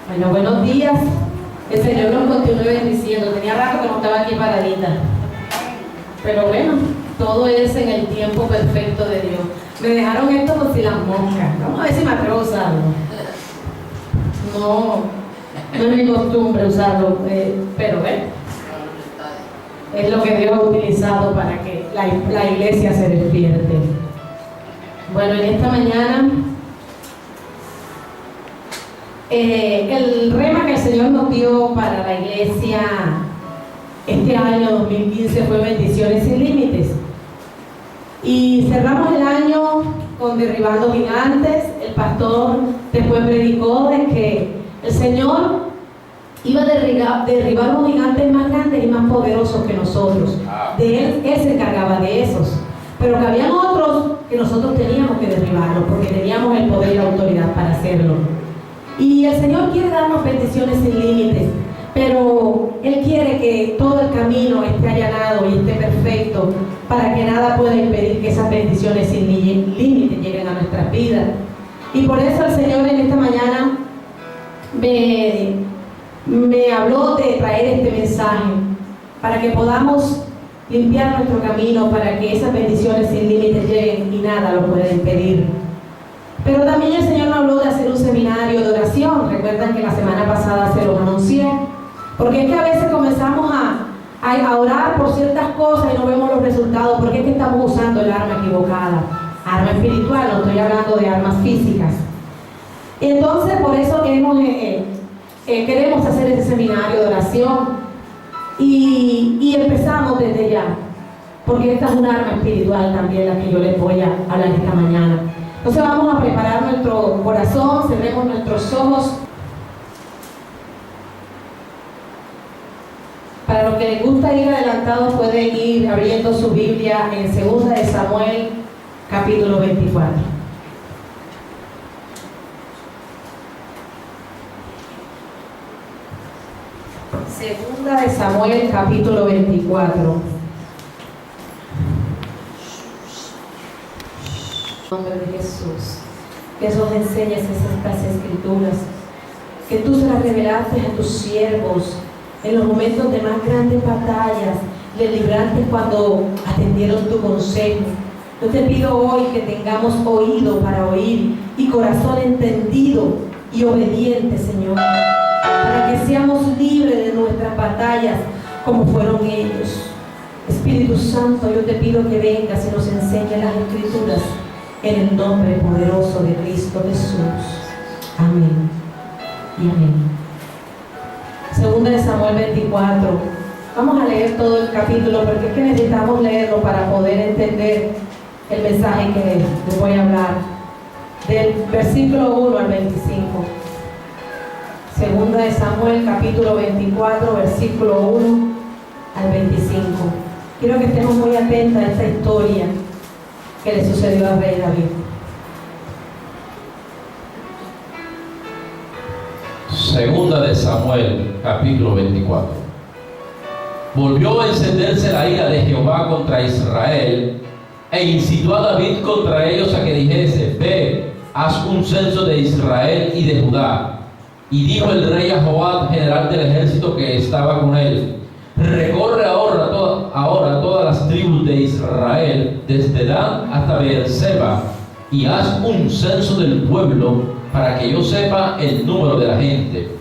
Bueno, buenos días. El Señor nos continúe bendiciendo. Tenía rato que no estaba aquí paradita. Pero bueno, todo es en el tiempo perfecto de Dios. Me dejaron esto por si las moscas. Vamos a ver si me atrevo a usarlo. No es mi costumbre usarlo, pero bueno, es lo que Dios ha utilizado para que la iglesia se despierte. Bueno, en esta mañana el rema que el Señor nos dio para la iglesia este año 2015 fue bendiciones sin límites. Y cerramos el año con derribando gigantes. El pastor después predicó de que el Señor iba a derribar los gigantes más grandes y más poderosos que nosotros. Él se encargaba de esos. Pero que habían otros que nosotros teníamos que derribarlos porque teníamos el poder y la autoridad para hacerlo. Y el Señor quiere darnos bendiciones sin límites, pero Él quiere que todo el camino esté allanado y esté perfecto para que nada pueda impedir que esas bendiciones sin límites lleguen a nuestras vidas. Y por eso el Señor en esta mañana me habló de traer este mensaje para que podamos limpiar nuestro camino, para que esas bendiciones sin límites lleguen y nada lo pueda impedir. Pero también el Señor nos habló de hacer un seminario de oración. Recuerdan que la semana pasada se los anuncié, porque es que a veces comenzamos a orar por ciertas cosas y no vemos los resultados, porque es que estamos usando el arma equivocada, arma espiritual, no estoy hablando de armas físicas. Entonces por eso queremos hacer ese seminario de oración y empezamos desde ya, porque esta es un arma espiritual también la que yo les voy a hablar esta mañana. Entonces vamos a preparar nuestro corazón, cerremos nuestros ojos. Para los que les gusta ir adelantados pueden ir abriendo su Biblia en 2 de Samuel, capítulo 24. Segunda de Samuel, capítulo 24. En nombre de Jesús, que nos enseñes estas escrituras, que tú se las revelaste a tus siervos en los momentos de más grandes batallas, les libraste cuando atendieron tu consejo. Yo te pido hoy que tengamos oído para oír y corazón entendido y obediente, Señor, para que seamos libres de nuestras batallas como fueron ellos. Espíritu Santo, yo te pido que vengas y nos enseñes las escrituras en el nombre poderoso de Cristo Jesús. Amén y amén. Segunda de Samuel 24. Vamos a leer todo el capítulo porque es que necesitamos leerlo para poder entender el mensaje que les voy a hablar. Del versículo 1 al 25. Segunda de Samuel, capítulo 24, versículo 1 al 25. Quiero que estemos muy atentos a esta historia que le sucedió al rey David. Segunda de Samuel, capítulo 24. Volvió a encenderse la ira de Jehová contra Israel, e incitó a David contra ellos a que dijese: ve, haz un censo de Israel y de Judá. Y dijo el rey a Joab, general del ejército que estaba con él: recorre ahora todas las tribus de Israel, desde Dan hasta Beerseba, y haz un censo del pueblo, para que yo sepa el número de la gente.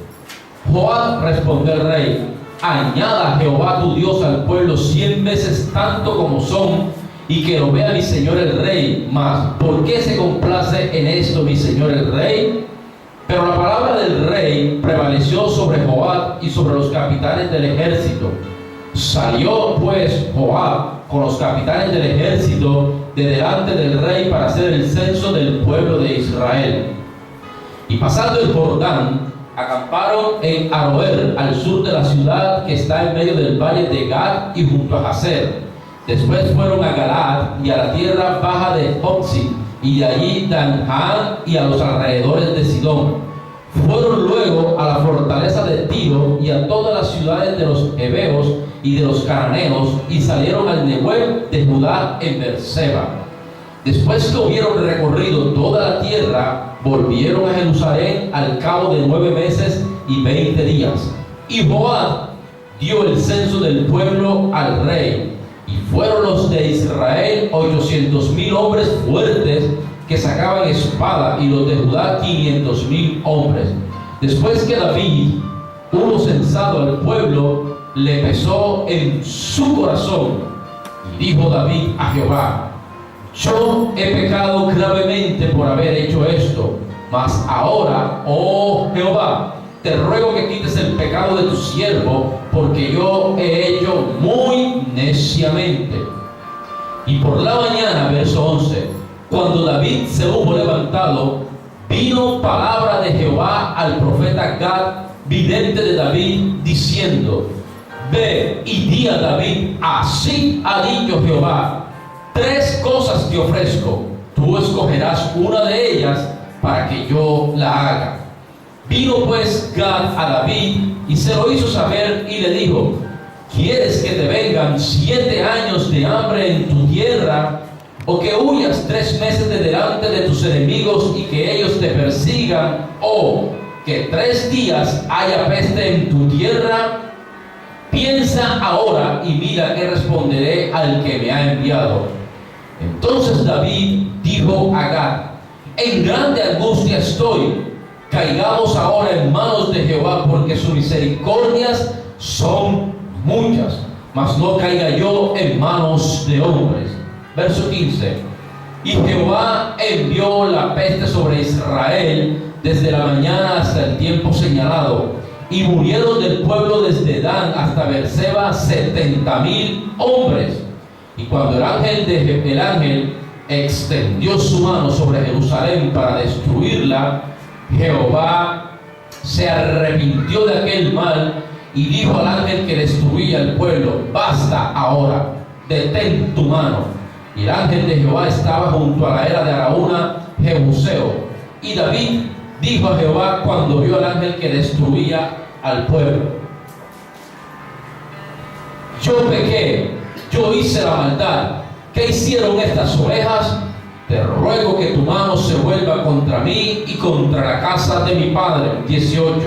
Joab respondió al rey: añada Jehová tu Dios al pueblo 100 veces tanto como son, y que lo vea mi señor el rey. Mas, ¿por qué se complace en esto mi señor el rey? Pero la palabra del rey prevaleció sobre Joab y sobre los capitanes del ejército. Salió pues Joab con los capitanes del ejército de delante del rey para hacer el censo del pueblo de Israel. Y pasando el Jordán, acamparon en Aroer, al sur de la ciudad que está en medio del valle de Gad y junto a Jazer. Después fueron a Galaad y a la tierra baja de Jopsi, y de allí Dan-Haan y a los alrededores de Sidón. Fueron luego a la fortaleza de Tiro y a todas las ciudades de los heveos y de los cananeos, y salieron al Nehuel de Judá en Beerseba. Después que hubieron recorrido toda la tierra, volvieron a Jerusalén al cabo de 9 meses y 20 días. Y Joab dio el censo del pueblo al rey, y fueron los de Israel 800,000 hombres fuertes que sacaban espada, y los de Judá 500,000 hombres. Después que David hubo censado al pueblo, le pesó en su corazón, y dijo David a Jehová: yo he pecado gravemente por haber hecho esto, mas ahora, oh Jehová, te ruego que quites el pecado de tu siervo, porque yo he hecho muy neciamente. Y por la mañana, verso 11, cuando David se hubo levantado, vino palabra de Jehová al profeta Gad, vidente de David, diciendo: ve y di a David, así ha dicho Jehová, 3 cosas te ofrezco, tú escogerás una de ellas para que yo la haga. Vino pues Gad a David y se lo hizo saber y le dijo: ¿quieres que te vengan 7 años de hambre en tu tierra, o que huyas 3 meses de delante de tus enemigos y que ellos te persigan, o que 3 días haya peste en tu tierra? Piensa ahora y mira que responderé al que me ha enviado. Entonces David dijo a Gad: en grande angustia estoy, caigamos ahora en manos de Jehová, porque sus misericordias son muchas, mas no caiga yo en manos de hombres. Verso 15. Y Jehová envió la peste sobre Israel desde la mañana hasta el tiempo señalado, y murieron del pueblo desde Dan hasta Beerseba 70,000 hombres. Y cuando el ángel extendió su mano sobre Jerusalén para destruirla, Jehová se arrepintió de aquel mal y dijo al ángel que destruía el pueblo: basta ahora, detén tu mano. Y el ángel de Jehová estaba junto a la era de Araúna, Jebuseo. Y David dijo a Jehová cuando vio al ángel que destruía al pueblo: yo pequé, yo hice la maldad. ¿Qué hicieron estas ovejas? Te ruego que tu mano se vuelva contra mí y contra la casa de mi padre. 18.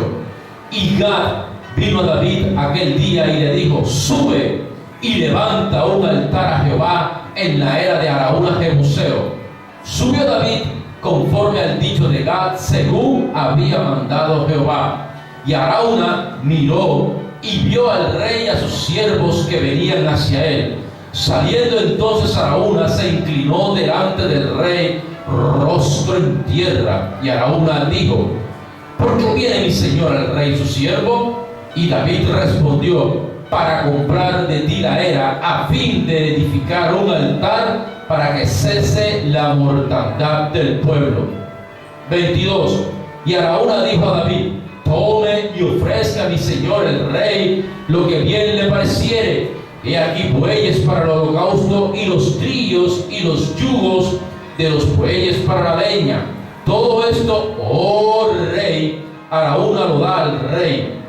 Y Gad vino a David aquel día y le dijo: sube y levanta un altar a Jehová en la era de Araúna, Jebuseo. Subió David conforme al dicho de Gad, según había mandado Jehová. Y Araúna miró y vio al rey y a sus siervos que venían hacia él. Saliendo entonces Araúna, se inclinó delante del rey, rostro en tierra. Y Araúna dijo: ¿por qué viene mi señor el rey su siervo? Y David respondió: para comprar de ti la era, a fin de edificar un altar para que cese la mortandad del pueblo. 22. Y Araúna dijo a David: tome y ofrezca a mi señor el rey lo que bien le pareciere. He aquí bueyes para el holocausto, y los trillos y los yugos de los bueyes para la leña. Todo esto, oh rey, Araúna lo da al rey.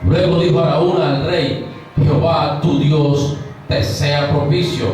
Luego dijo Araúna al rey: Jehová tu Dios te sea propicio.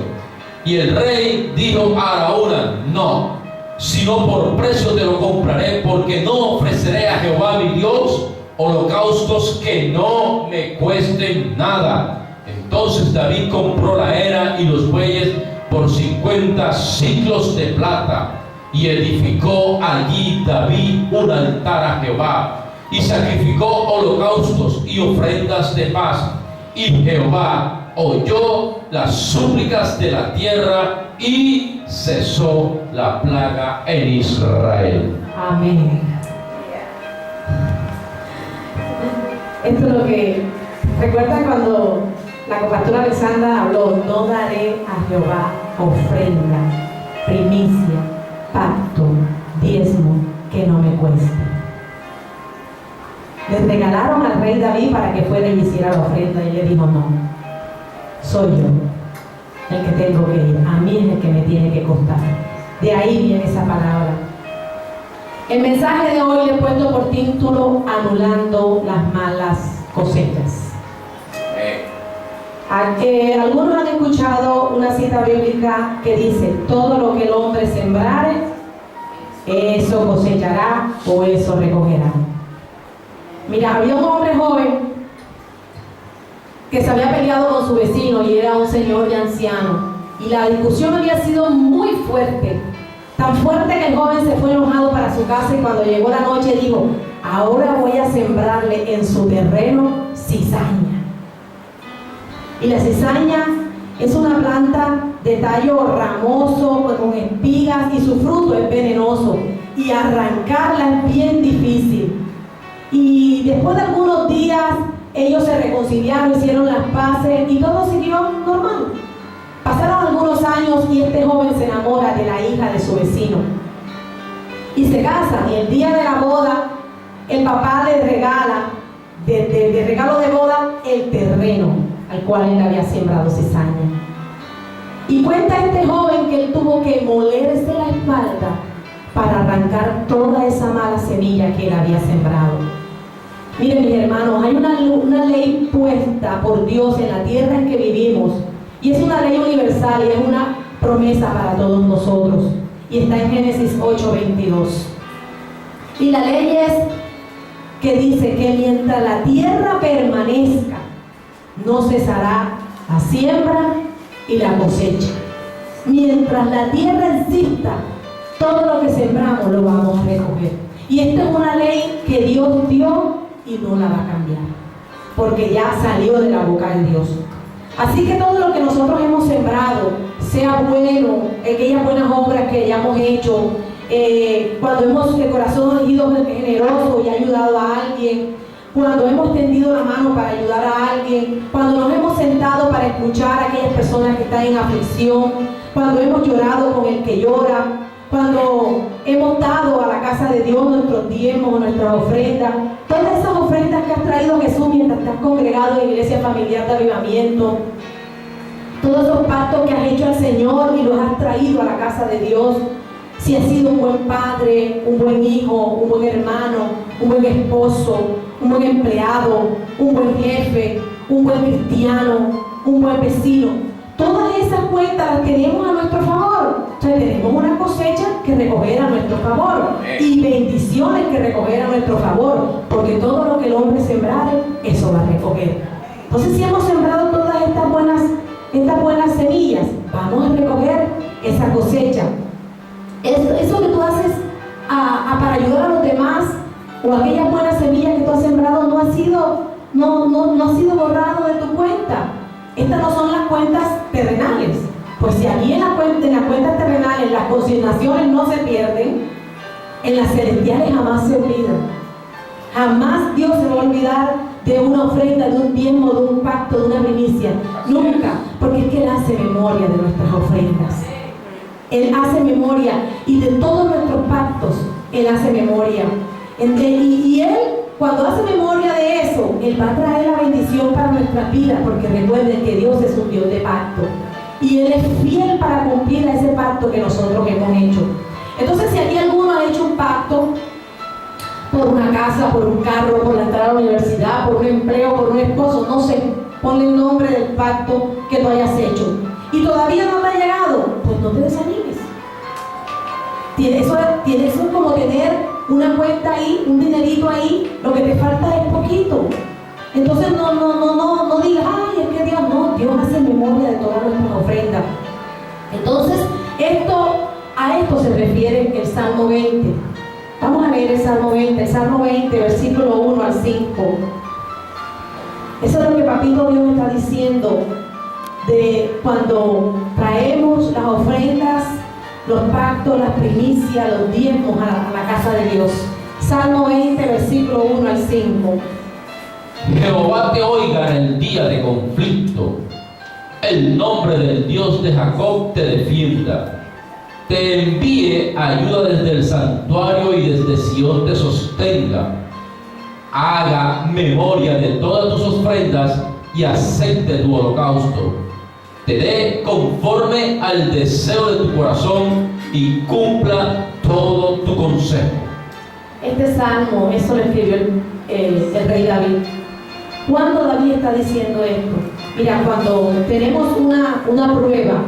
Y el rey dijo a Araúna: no, sino por precio te lo compraré, porque no ofreceré a Jehová mi Dios holocaustos que no me cuesten nada. Entonces David compró la era y los bueyes por 50 siclos de plata, y edificó allí David un altar a Jehová, y sacrificó holocaustos y ofrendas de paz. Y Jehová oyó las súplicas de la tierra y cesó la plaga en Israel. Amén. Esto es lo que recuerdan cuando la compastora Alexandra habló: no daré a Jehová ofrenda, primicia, pacto, diezmo que no me cueste. Le regalaron al rey David para que fuera y hiciera la ofrenda, y él dijo: no, soy yo el que tengo que ir, a mí es el que me tiene que costar. De ahí viene esa palabra. El mensaje de hoy le he puesto por título: anulando las malas cosechas. Algunos han escuchado una cita bíblica que dice: todo lo que el hombre sembrare, eso cosechará o eso recogerá. Mira, había un hombre joven que se había peleado con su vecino y era un señor ya anciano. Y la discusión había sido muy fuerte, tan fuerte que el joven se fue enojado para su casa y cuando llegó la noche dijo: ahora voy a sembrarle en su terreno cizaña. Y la cizaña es una planta de tallo ramoso, con espigas, y su fruto es venenoso. Y arrancarla es bien difícil. Y después de algunos días, ellos se reconciliaron, hicieron las paces y todo siguió normal. Pasaron algunos años y este joven se enamora de la hija de su vecino. Y se casan, y el día de la boda, el papá le regala, de regalo de boda, el terreno al cual él había sembrado cizaña. Y cuenta este joven que él tuvo que molerse la espalda para arrancar toda esa mala semilla que él había sembrado. Miren, mis hermanos, hay una ley puesta por Dios en la tierra en que vivimos, y es una ley universal y es una promesa para todos nosotros, y está en Génesis 8:22. Y la ley es que dice que mientras la tierra permanezca, no cesará la siembra y la cosecha. Mientras la tierra exista, todo lo que sembramos lo vamos a recoger. Y esta es una ley que Dios dio y no la va a cambiar, porque ya salió de la boca de Dios. Así que todo lo que nosotros hemos sembrado, sea bueno, aquellas buenas obras que hayamos hecho, cuando hemos de corazón sido generoso y ayudado a alguien, cuando hemos tendido la mano para ayudar a alguien, cuando nos hemos sentado para escuchar a aquellas personas que están en aflicción, cuando hemos llorado con el que llora, cuando hemos dado a la casa de Dios nuestros diezmos, nuestras ofrendas, todas esas ofrendas que has traído Jesús mientras te has congregado en Iglesia Familiar de Avivamiento, todos esos pactos que has hecho al Señor y los has traído a la casa de Dios, si has sido un buen padre, un buen hijo, un buen hermano, un buen esposo, un buen empleado, un buen jefe, un buen cristiano, un buen vecino, todas esas cuentas las tenemos a nuestro favor. O sea, tenemos una cosecha que recoger a nuestro favor y bendiciones que recoger a nuestro favor, porque todo lo que el hombre sembrare, eso va a recoger. Entonces, si hemos sembrado todas estas buenas semillas, vamos a recoger esa cosecha. Eso que tú haces para ayudar a los demás, o aquellas buenas semillas que tú has sembrado, no ha sido borrado de tu cuenta. Estas no son las cuentas terrenales. Pues si aquí en las cuentas terrenales las consignaciones no se pierden, en las celestiales jamás se olvidan. Jamás Dios se va a olvidar de una ofrenda, de un diezmo, de un pacto, de una primicia. Nunca, porque es que Él hace memoria de nuestras ofrendas. Él hace memoria, y de todos nuestros pactos, Él hace memoria. Y Él, cuando hace memoria de eso, Él va a traer la bendición para nuestras vidas, porque recuerden que Dios es un Dios de pacto. Y Él es fiel para cumplir ese pacto que nosotros hemos hecho. Entonces, si aquí alguno ha hecho un pacto por una casa, por un carro, por la entrada a la universidad, por un empleo, por un esposo, no sé, ponle el nombre del pacto que tú hayas hecho, y todavía no te ha llegado, pues no te desanimes. Eso es como tener una cuenta ahí, un dinerito ahí, lo que te falta es poquito. Entonces no digas, ay, es que Dios hace memoria de todas nuestras ofrendas. Entonces, a esto se refiere el Salmo 20. Vamos a leer el Salmo 20, versículo 1 al 5. Eso es lo que Papito Dios está diciendo de cuando traemos las ofrendas, los pactos, las primicias, los diezmos a la casa de Dios. Salmo 20, versículo 1 al 5. Jehová te oiga en el día de conflicto. El nombre del Dios de Jacob te defienda. Te envíe ayuda desde el santuario y desde Sión te sostenga. Haga memoria de todas tus ofrendas y acepte tu holocausto. Te dé conforme al deseo de tu corazón y cumpla todo tu consejo. Este salmo, eso lo escribió el rey David. ¿Cuándo David está diciendo esto? Mira, cuando tenemos una prueba,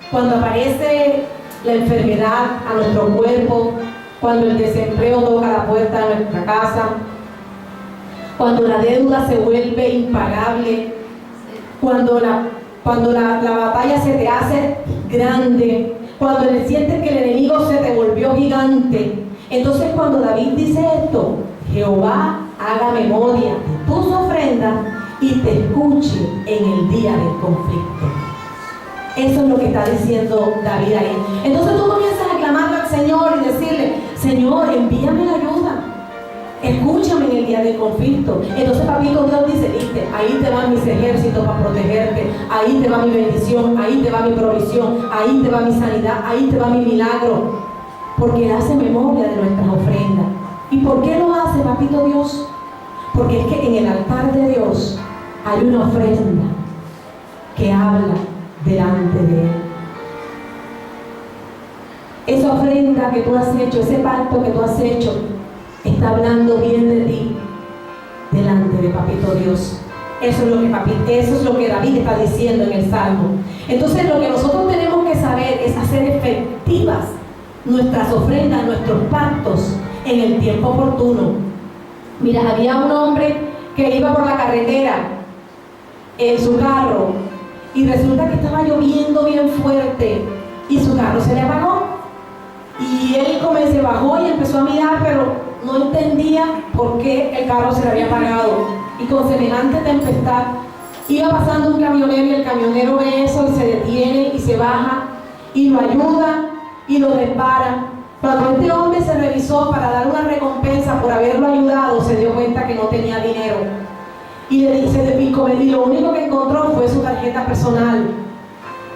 cuando aparece la enfermedad a nuestro cuerpo, cuando el desempleo toca la puerta de nuestra casa, cuando la deuda se vuelve impagable, cuando la batalla se te hace grande, cuando sientes que el enemigo se te volvió gigante. Entonces cuando David dice esto, Jehová haga memoria de tus ofrendas y te escuche en el día del conflicto. Eso es lo que está diciendo David ahí. Entonces tú comienzas a clamarle al Señor y decirle, Señor, envíame la ayuda, escúchame en el día del conflicto. Entonces papito Dios dice, viste, ahí te van mis ejércitos para protegerte, ahí te va mi bendición, ahí te va mi provisión, ahí te va mi sanidad, ahí te va mi milagro, porque Él hace memoria de nuestras ofrendas. ¿Y por qué lo hace papito Dios? Porque es que en el altar de Dios hay una ofrenda que habla delante de Él. Esa ofrenda que tú has hecho, ese pacto que tú has hecho, está hablando bien de ti delante de papito Dios. Eso es lo que David está diciendo en el Salmo. Entonces lo que nosotros tenemos que saber es hacer efectivas nuestras ofrendas, nuestros pactos en el tiempo oportuno. Mira, había un hombre que iba por la carretera en su carro y resulta que estaba lloviendo bien fuerte y su carro se le apagó. Y él se bajó y empezó a mirar, pero no entendía por qué el carro se le había apagado. Y con semejante tempestad iba pasando un camionero y el camionero ve eso y se detiene y se baja y lo ayuda y lo repara. Cuando este hombre se revisó para dar una recompensa por haberlo ayudado, se dio cuenta que no tenía dinero. Y le dice, y lo único que encontró fue su tarjeta personal.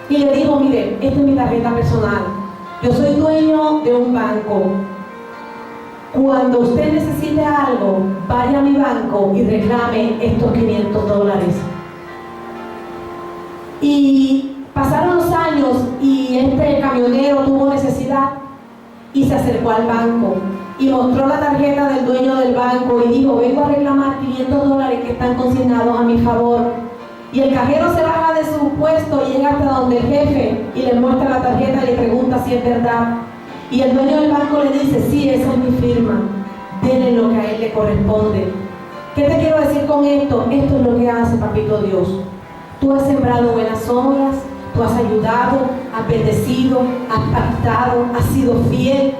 Y le dijo, mire, esta es mi tarjeta personal. Yo soy dueño de un banco. Cuando usted necesite algo, vaya a mi banco y reclame estos $500. Y pasaron los años y este camionero tuvo necesidad y se acercó al banco y mostró la tarjeta del dueño del banco y dijo, vengo a reclamar $500 que están consignados a mi favor. Y el cajero se baja de su puesto y llega hasta donde el jefe y le muestra la tarjeta y le pregunta si es verdad. Y el dueño del banco le dice, sí, esa es mi firma, denle lo que a él le corresponde. ¿Qué te quiero decir con esto? Esto es lo que hace papito Dios. Tú has sembrado buenas obras, tú has ayudado, has bendecido, has pactado, has sido fiel.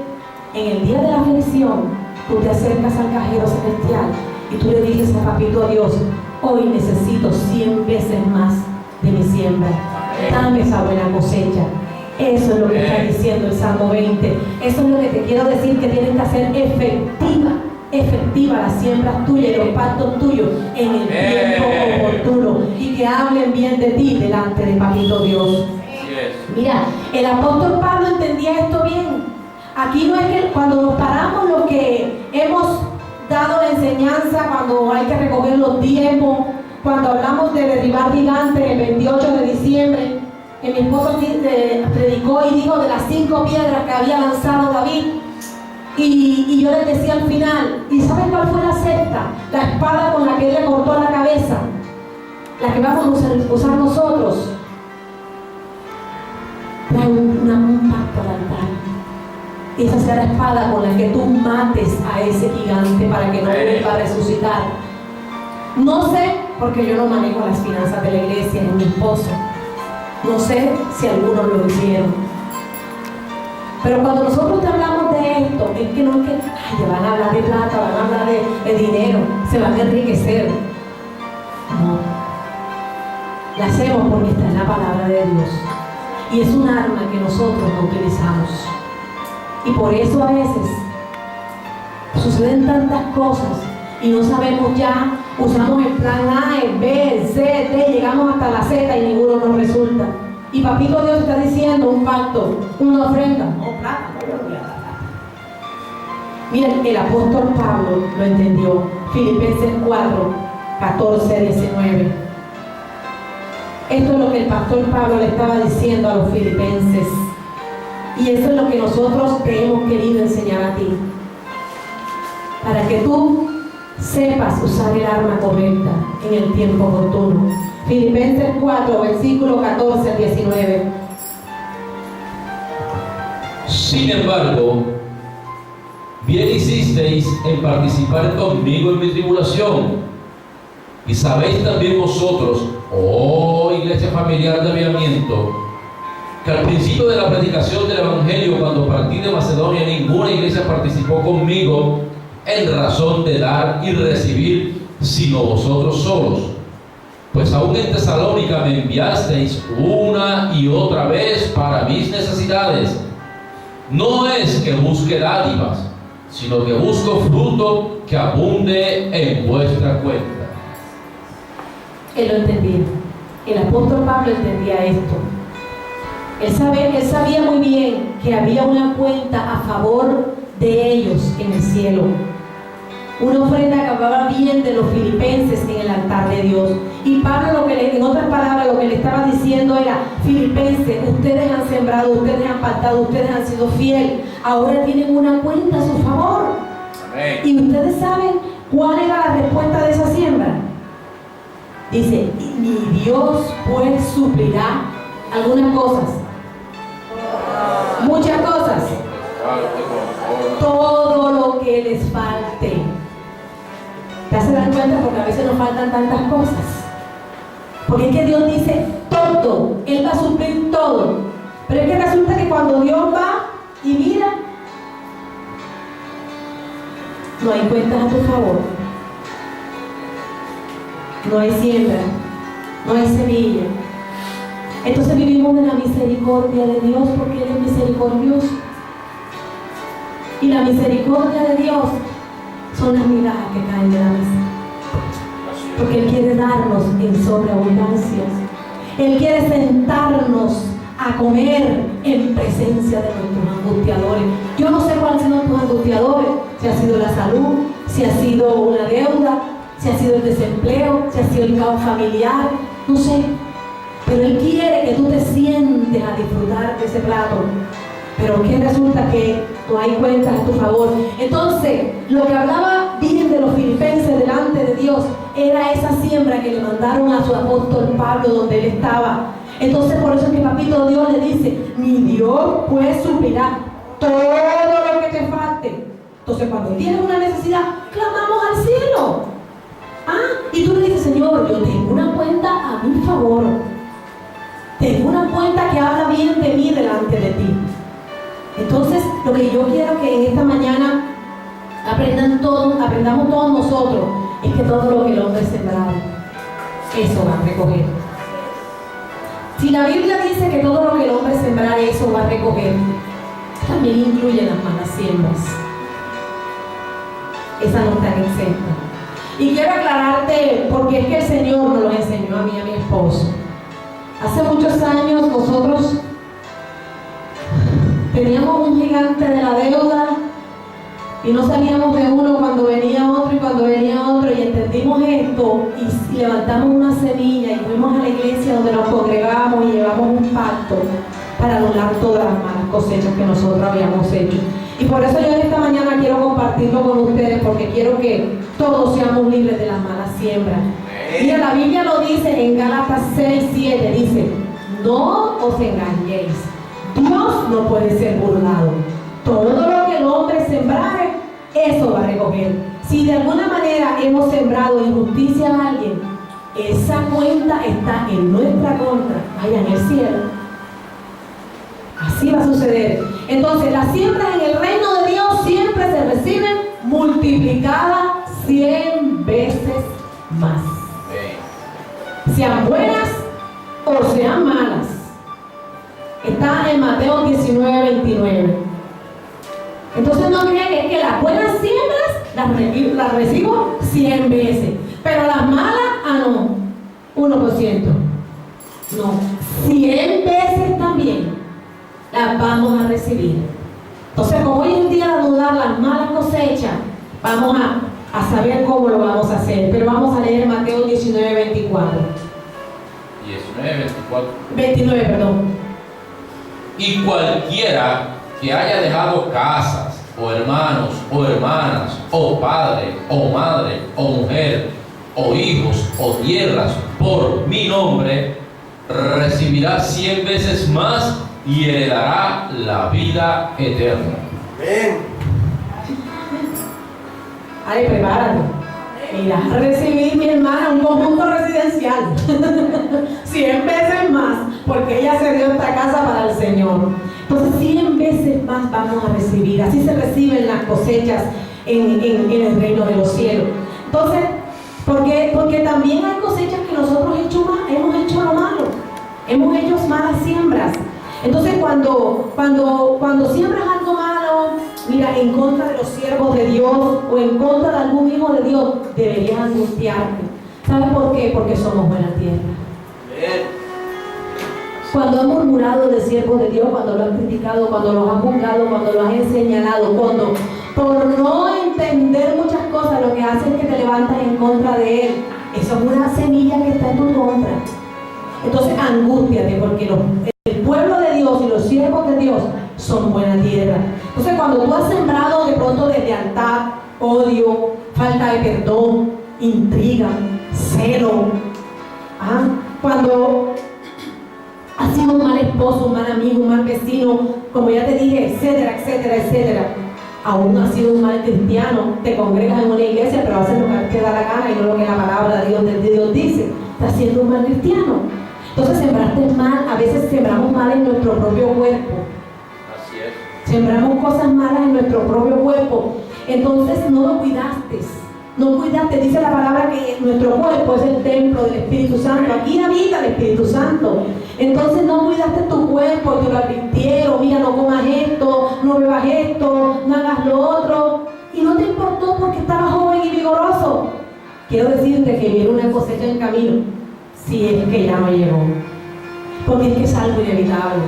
En el día de la aflicción, tú te acercas al cajero celestial y tú le dices a papito Dios, hoy necesito 100 veces más de mi siembra. Dame esa buena cosecha. Eso es lo que está diciendo el Salmo 20. Eso es lo que te quiero decir, que tienes que hacer efectiva las siembras tuyas y los pactos tuyos en el tiempo oportuno, y que hablen bien de ti delante de papito Dios. Mira, el apóstol Pablo entendía esto bien. Aquí no es que cuando nos paramos, lo que hemos dado la enseñanza, cuando hay que recoger los diezmos, cuando hablamos de derribar gigantes el 28 de diciembre, que mi esposo predicó y dijo de las 5 piedras que había lanzado David, y yo les decía al final, ¿y saben cuál fue la sexta? La espada con la que él le cortó la cabeza, la que vamos a usar nosotros. Trae un pacto al altar. Esa será la espada con la que tú mates a ese gigante para que no vuelva a resucitar. No sé, porque yo no manejo las finanzas de la iglesia, ni mi esposo. No sé si algunos lo hicieron. Pero cuando nosotros te hablamos de esto, es que no es que te van a hablar de plata, van a hablar de dinero, se van a enriquecer. No. La hacemos porque está en la palabra de Dios. Y es un arma que nosotros no utilizamos. Y por eso a veces suceden tantas cosas y no sabemos ya, usamos el plan A, el B, el C, el D, llegamos hasta la Z y ninguno nos resulta. Y papito Dios está diciendo un pacto, una ofrenda, no plata, no voy a dar plata. Miren, el apóstol Pablo lo entendió. Filipenses 4, 14, 19. Esto es lo que el pastor Pablo le estaba diciendo a los filipenses. Y eso es lo que nosotros te hemos querido enseñar a ti, para que tú sepas usar el arma correcta en el tiempo oportuno. Filipenses 4, versículo 14 al 19. Sin embargo, bien hicisteis en participar conmigo en mi tribulación. Y sabéis también vosotros, oh iglesia familiar de Avivamiento, que al principio de la predicación del Evangelio, cuando partí de Macedonia, ninguna iglesia participó conmigo en razón de dar y recibir, sino vosotros solos. Pues aún en Tesalónica me enviasteis una y otra vez para mis necesidades. No es que busque dádivas, sino que busco fruto que abunde en vuestra cuenta. Él lo entendía. El apóstol Pablo entendía esto. Él sabía muy bien que había una cuenta a favor de ellos en el cielo. Una ofrenda que hablaba bien de los filipenses en el altar de Dios. Y Pablo, en otras palabras, lo que le estaba diciendo era: filipenses, ustedes han sembrado, ustedes han pactado, ustedes han sido fieles. Ahora tienen una cuenta a su favor. Amén. Y ustedes saben cuál era la respuesta de esa siembra. Dice: mi Dios pues suplirá algunas cosas. Muchas cosas. Todo lo que les falte. ¿Ya se dan cuenta? Porque a veces nos faltan tantas cosas. Porque es que Dios dice todo. Él va a suplir todo. Pero es que resulta que cuando Dios va y mira, no hay cuentas a tu favor. No hay siembra. No hay semilla. Entonces vivimos en la misericordia de Dios, porque Él es misericordioso. Y la misericordia de Dios son las migajas que caen de la mesa. Porque Él quiere darnos en sobreabundancia. Él quiere sentarnos a comer en presencia de nuestros angustiadores. Yo no sé cuáles son tus angustiadores. Si ha sido la salud, si ha sido una deuda, si ha sido el desempleo, si ha sido el caos familiar, no sé. Pero Él quiere que tú te sientes a disfrutar de ese plato. Pero que resulta que no hay cuentas a tu favor. Entonces, lo que hablaba bien de los filipenses delante de Dios era esa siembra que le mandaron a su apóstol Pablo donde él estaba. Entonces, por eso es que papito Dios le dice: mi Dios pues suplirá todo lo que te falte. Entonces, cuando tienes una necesidad, clamamos al cielo. Y tú le dices: Señor, yo tengo una cuenta a mi favor. Tengo una cuenta que habla bien de mí delante de ti. Entonces, lo que yo quiero que en esta mañana aprendamos todos nosotros, es que todo lo que el hombre sembrado, eso va a recoger. Si la Biblia dice que todo lo que el hombre sembrar, eso va a recoger, también incluye las malas siembras. Esa no está exenta. Y quiero aclararte, porque es que el Señor nos lo enseñó a mí y a mi esposo. Hace muchos años nosotros teníamos un gigante de la deuda y no salíamos de uno cuando venía otro y cuando venía otro, y entendimos esto y levantamos una semilla y fuimos a la iglesia donde nos congregamos y llevamos un pacto para anular todas las malas cosechas que nosotros habíamos hecho. Y por eso yo esta mañana quiero compartirlo con ustedes, porque quiero que todos seamos libres de las malas siembras. Mira, la Biblia lo dice en Gálatas 6:7, dice: no os engañéis, Dios no puede ser burlado. Todo lo que el hombre sembrare, eso va a recoger. Si de alguna manera hemos sembrado injusticia a alguien, esa cuenta está en nuestra contra, allá en el cielo. Así va a suceder. Entonces, las siembras en el reino de Dios siempre se reciben multiplicadas 100 veces más. Sean buenas o sean malas. Está en Mateo 19:29. Entonces no crean que las buenas siembras las recibo 100 veces, pero las malas, no, 1%. No, 100 veces también las vamos a recibir. Entonces, como hoy en día anudar las malas cosechas, vamos a saber cómo lo vamos a hacer. Pero vamos a leer Mateo 19:24. 29, perdón. Y cualquiera que haya dejado casas, o hermanos, o hermanas, o padre, o madre, o mujer, o hijos, o tierras, por mi nombre, recibirá 100 veces más y heredará la vida eterna. Amén. Ale, prepárate. Mira, a recibir, mi hermana, un conjunto residencial. 100 veces más, porque ella se dio esta casa para el Señor. Entonces 100 veces más vamos a recibir. Así se reciben las cosechas en el reino de los cielos. Entonces, porque también hay cosechas que nosotros hemos hecho lo malo. Hemos hecho malas siembras. Entonces cuando siembras algo malo, mira, en contra de los siervos de Dios o en contra de algún hijo de Dios, deberías angustiarte. ¿Sabes por qué? Porque somos buena tierra. Cuando has murmurado de siervos de Dios, cuando lo has criticado, cuando los has juzgado, cuando los has señalado, cuando por no entender muchas cosas lo que hace es que te levantas en contra de Él, eso es una semilla que está en tu contra. Entonces angústiate, porque el pueblo de Dios y los siervos de Dios son buena tierra. Entonces cuando tú has sembrado de pronto deslealtad, odio, falta de perdón, intriga, celo, cuando has sido un mal esposo, un mal amigo, un mal vecino, como ya te dije, etcétera, etcétera, etcétera, aún has sido un mal cristiano, te congregas en una iglesia pero haces lo que te da la gana y no lo que la palabra de Dios dice, estás siendo un mal cristiano. Entonces sembraste mal, a veces sembramos mal en nuestro propio cuerpo. Así es. Sembramos cosas malas en nuestro propio cuerpo. Entonces no lo cuidaste. No cuidaste. Dice la palabra que nuestro cuerpo es el templo del Espíritu Santo. Aquí habita el Espíritu Santo. Entonces no cuidaste tu cuerpo, te lo advirtieron, mira, no comas esto, no bebas esto, no hagas lo otro. Y no te importó porque estabas joven y vigoroso. Quiero decirte que viene una cosecha en camino. Si es que ya no llegó, porque es que es algo inevitable.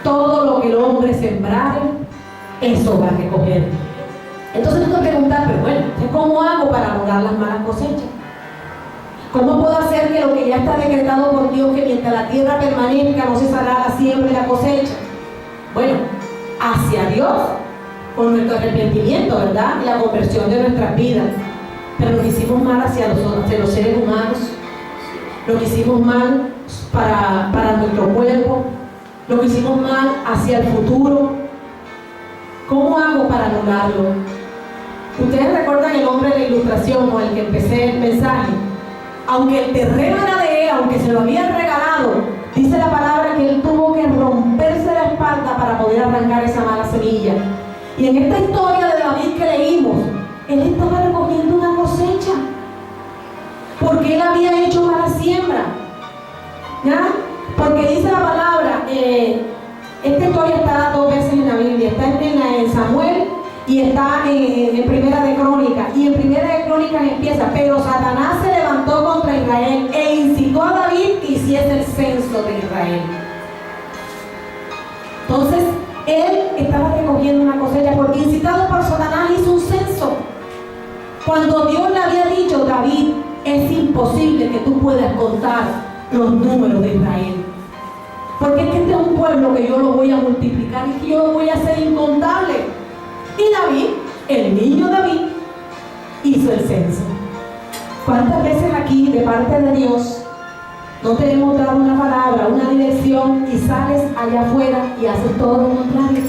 Todo lo que el hombre sembrare, eso va a recoger. Entonces tú te preguntas, pero bueno, ¿cómo hago para lograr las malas cosechas? ¿Cómo puedo hacer que lo que ya está decretado por Dios, que mientras la tierra permanezca no cesará la siembra y la cosecha? Bueno, hacia Dios, con nuestro arrepentimiento, ¿verdad? Y la conversión de nuestras vidas. Pero lo que hicimos mal hacia los seres humanos, lo que hicimos mal para nuestro cuerpo, lo que hicimos mal hacia el futuro. ¿Cómo hago para anularlo? Ustedes recuerdan el hombre de la ilustración con el que empecé el mensaje. Aunque el terreno era de él, aunque se lo habían regalado, dice la palabra que él tuvo que romperse la espalda para poder arrancar esa mala semilla. Y en esta historia de David que leímos, él estaba recogiendo una cosecha, porque él había hecho mala siembra, ¿ya? Porque dice la palabra, esta historia está 2 veces en la Biblia, está en Samuel y está en Primera de Crónicas, y en Primera de Crónicas empieza, pero Satanás se levantó contra Israel e incitó a David que hiciese el censo de Israel. Entonces él estaba recogiendo una cosecha porque incitado por Satanás hizo un censo, cuando Dios le había dicho: David, es imposible que tú puedas contar los números de Israel, porque es que este es un pueblo que yo lo voy a multiplicar y que yo lo voy a hacer incontable. Y David, el niño David, hizo el censo. ¿Cuántas veces aquí de parte de Dios no te hemos dado una palabra, una dirección, y sales allá afuera y haces todo lo contrario?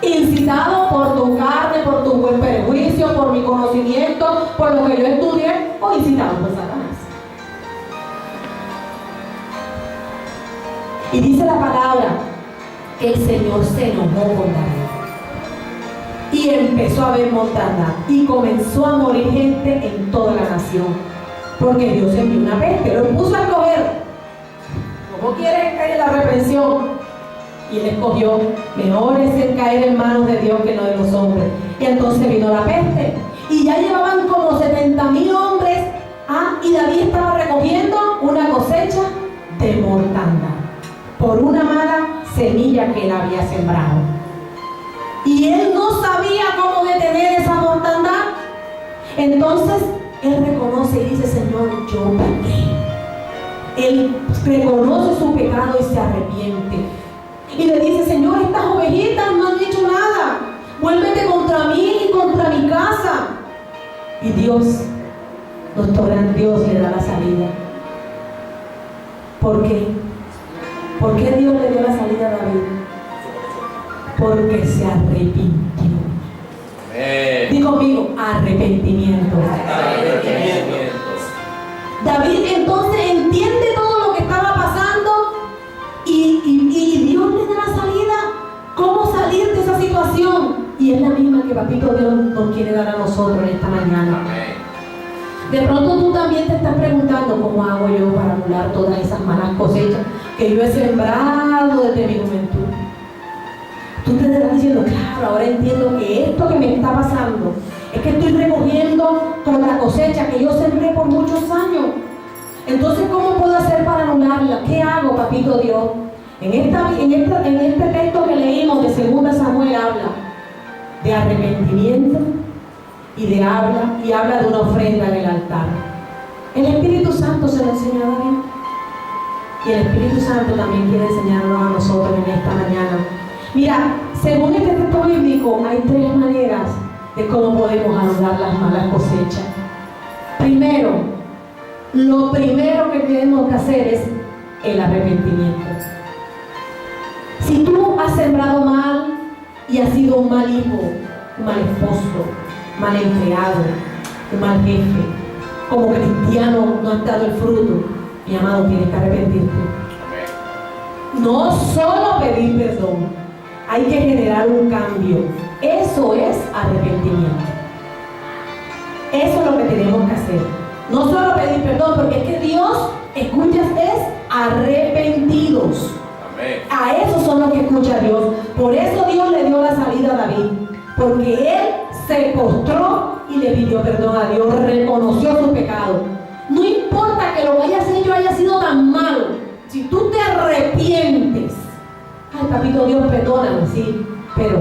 Incitado por tu carne, por tu buen prejuicio, por mi conocimiento, por lo que yo estudié, o incitado por Satanás. Y dice la palabra que el Señor se enojó con David y empezó a haber mortandad y comenzó a morir gente en toda la nación, porque Dios envió una peste, lo puso a escoger. ¿Cómo quieres caer en la reprensión? Y él escogió: mejor es el caer en manos de Dios que no de los hombres. Y entonces vino la peste, y ya llevaban como 70,000 hombres, y David estaba recogiendo una cosecha de mortandad por una mala semilla que él había sembrado. Y él no sabía cómo detener esa mortandad. Entonces él reconoce y dice: Señor, yo pequé. Él reconoce su pecado y se arrepiente. Y le dice: Señor, estas ovejitas no han hecho nada. Vuélvete contra mí y contra mi casa. Y Dios, nuestro gran Dios, le da la salida. ¿Por qué? ¿Por qué Dios le dio la salida salida a David? Porque se arrepintió. Digo conmigo, arrepentimiento. David entonces entiende todo lo que estaba pasando y Dios le da la salida. ¿Cómo salir de esa situación? Y es la misma que Papito Dios nos quiere dar a nosotros en esta mañana. De pronto tú también te estás preguntando, ¿cómo hago yo para anular todas esas malas cosechas que yo he sembrado desde mi juventud? Tú te estás diciendo, claro, ahora entiendo que esto que me está pasando es que estoy recogiendo con la cosecha que yo sembré por muchos años. Entonces, ¿cómo puedo hacer para anularla? ¿Qué hago, Papito Dios? En este texto que leímos de 2 Samuel habla de arrepentimiento y habla de una ofrenda en el altar. El Espíritu Santo se lo enseñó a David. Y el Espíritu Santo también quiere enseñarnos a nosotros en esta mañana. Mira, según este texto bíblico, hay 3 maneras de cómo podemos anular las malas cosechas. Primero, lo primero que tenemos que hacer es el arrepentimiento. Si tú has sembrado mal y has sido un mal hijo, un mal esposo, mal empleado, un mal jefe, como cristiano no has dado el fruto, mi amado, tienes que arrepentirte. No solo pedir perdón, hay que generar un cambio. Eso es arrepentimiento. Eso es lo que tenemos que hacer. No solo pedir perdón, porque es que Dios, escuchas, es arrepentidos. A esos son los que escucha Dios. Por eso Dios le dio la salida a David, porque él se postró y le pidió perdón a Dios, reconoció su pecado. No importa que lo que hayas hecho haya sido tan malo, si tú te arrepientes, ay, Papito Dios, perdóname, sí, pero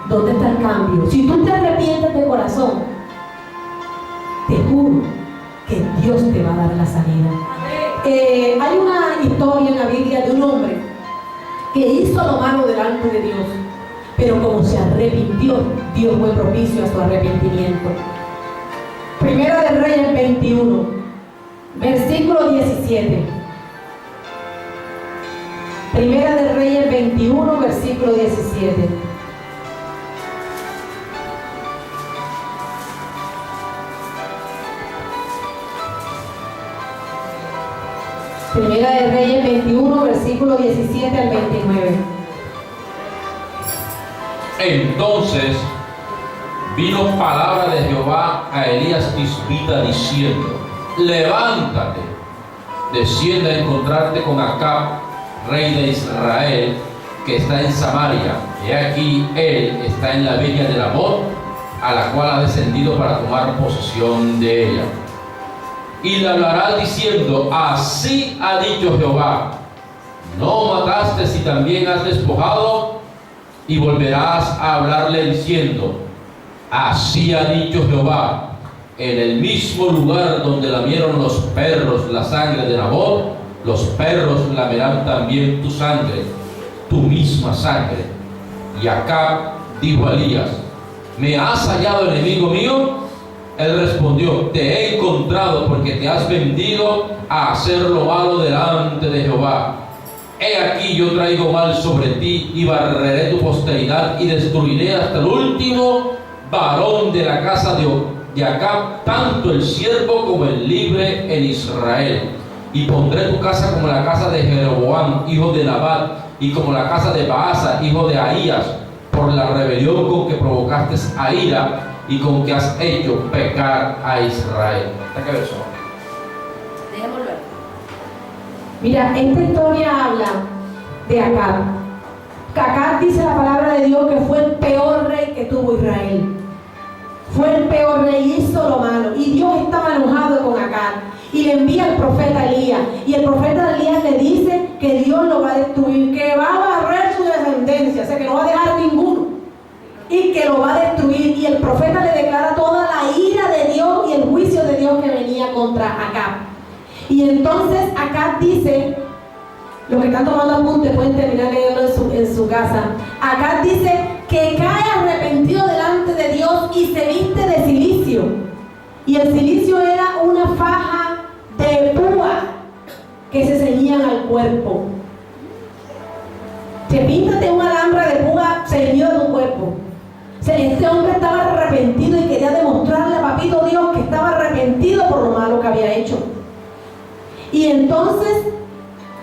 ¿dónde está el cambio? Si tú te arrepientes de corazón, te juro que Dios te va a dar la salida. Hay una historia en la Biblia de un hombre que hizo lo malo delante de Dios, pero como se arrepintió, Dios fue propicio a su arrepentimiento. Primera de Reyes 21, versículo 17. Primera de Reyes 21, versículo 17. Primera de Reyes 21, versículo 17 al 29. Entonces vino palabra de Jehová a Elías Tisbita diciendo: levántate, desciende a encontrarte con Acab, rey de Israel, que está en Samaria. Y aquí él está en la viña de Nabot, a la cual ha descendido para tomar posesión de ella. Y le hablará diciendo: así ha dicho Jehová, no mataste si también has despojado. Y volverás a hablarle diciendo: así ha dicho Jehová, en el mismo lugar donde lamieron los perros la sangre de Nabot, los perros lamerán también tu sangre, tu misma sangre. Y Acab dijo a Elías: ¿me has hallado, enemigo mío? Él respondió: te he encontrado porque te has vendido a hacer lo malo delante de Jehová. He aquí yo traigo mal sobre ti y barreré tu posteridad y destruiré hasta el último varón de la casa de Acab, tanto el siervo como el libre en Israel. Y pondré tu casa como la casa de Jeroboam, hijo de Nabat, y como la casa de Baasa, hijo de Ahías, por la rebelión con que provocaste a ira y con que has hecho pecar a Israel. ¿Hasta qué verso? Déjame volver. Mira, esta historia habla de Acab. Acab, dice la palabra de Dios, que fue el peor rey que tuvo Israel. Fue el peor rey, hizo lo malo. Y Dios estaba enojado con Acab. Y le envía al profeta Elías. Y el profeta Elías le dice que Dios lo va a destruir, que va a barrer su descendencia, o sea que no va a dejar ninguno. Y que lo va a destruir. Y el profeta le declara toda la ira de Dios y el juicio de Dios que venía contra Acab. Y entonces Acab dice, los que están tomando apuntes pueden terminar leyendo en su casa. Acab dice que cae arrepentido delante de Dios y se viste de cilicio. Y el cilicio era una faja de púa que se ceñían al cuerpo. Se ceñido de un cuerpo. O sea, este hombre estaba arrepentido y quería demostrarle a Papito Dios que estaba arrepentido por lo malo que había hecho. Y entonces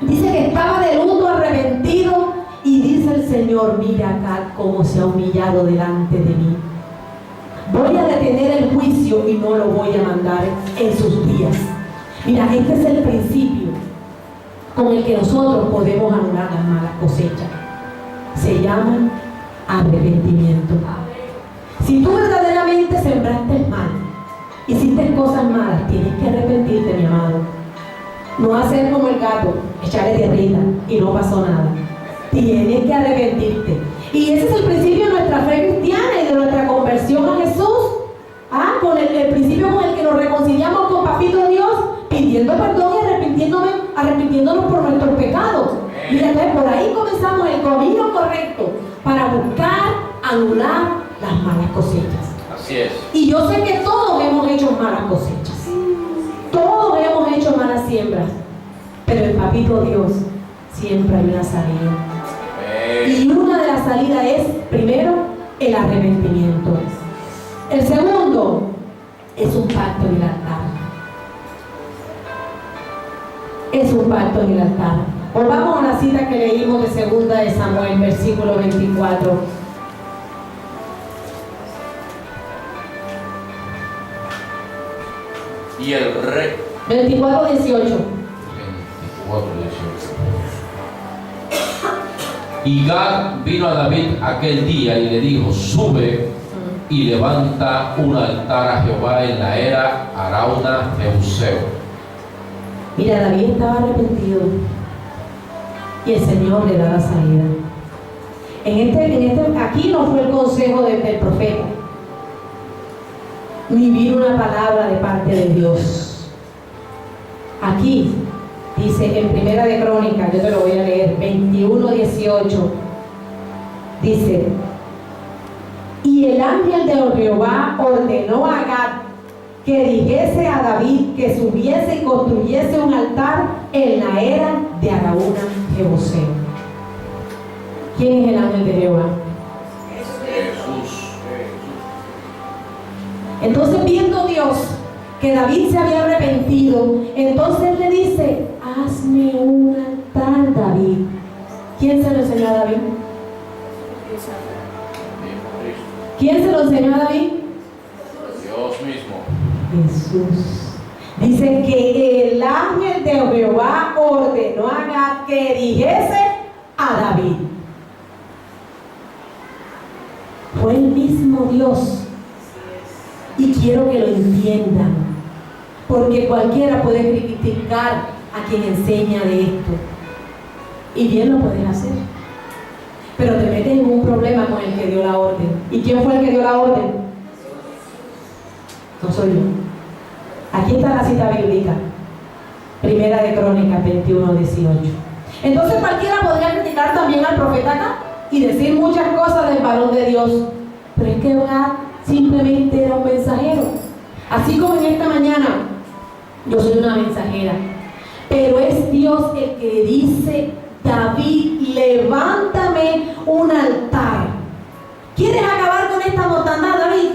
dice que estaba de luto, arrepentido, y dice el Señor: mira acá cómo se ha humillado delante de mí. Voy a detener el juicio y no lo voy a mandar en sus días. Mira, este es el principio con el que nosotros podemos anular las malas cosechas. Se llama arrepentimiento. Si tú verdaderamente sembraste mal, hiciste cosas malas, tienes que arrepentirte, mi amado. No hacer como el gato, echarle tierrita y no pasó nada. Tienes que arrepentirte. Y ese es el principio de nuestra fe cristiana y de nuestra conversión a Jesús. Con el principio con el que nos reconciliamos con Papito Dios, pidiendo perdón y arrepintiéndonos por nuestros pecados. Mira, entonces por ahí comenzamos el camino correcto para buscar anular las malas cosechas. Así es. Y yo sé que todos hemos hecho malas cosechas. Todos hemos hecho malas siembras. Pero en Papito Dios siempre hay una salida. Y una de las salidas es, primero, el arrepentimiento. El segundo es un pacto en el altar. Es un pacto en el altar. Volvamos a la cita que leímos de 2 de Samuel, versículo 24. Y el rey. 24, 18. Y Gad vino a David aquel día y le dijo: sube y levanta un altar a Jehová en la era Arauna Jebuseo. Mira, David estaba arrepentido y el Señor le da la salida. Aquí no fue el consejo del profeta, ni vino una palabra de parte de Dios. Aquí dice en Primera de Crónicas, yo te lo voy a leer, 21:18, dice: y el ángel de Jehová ordenó a Gad que dijese a David que subiese y construyese un altar en la era de Arauna Jebuseo. ¿Quién es el ángel de Jehová? Jesús. Entonces, viendo Dios que David se había arrepentido, entonces le dice: hazme un altar, David. ¿Quién se lo enseñó a David? ¿Quién se lo enseñó a David? Dios mismo. Jesús. Dice que el ángel de Jehová ordenó a Gad que dijese a David. Fue el mismo Dios. Y quiero que lo entiendan, porque cualquiera puede criticar a quien enseña de esto, y bien lo pueden hacer, pero te metes en un problema con el que dio la orden. ¿Y quién fue el que dio la orden? No soy yo. Aquí está la cita bíblica, Primera de Crónicas 21:18. Entonces cualquiera podría criticar también al profeta acá y decir muchas cosas del varón de Dios, pero es que Gad simplemente era un mensajero. Así como en esta mañana yo soy una mensajera, pero es Dios el que dice: David, levántame un altar. ¿Quieres acabar con esta mortandad, David?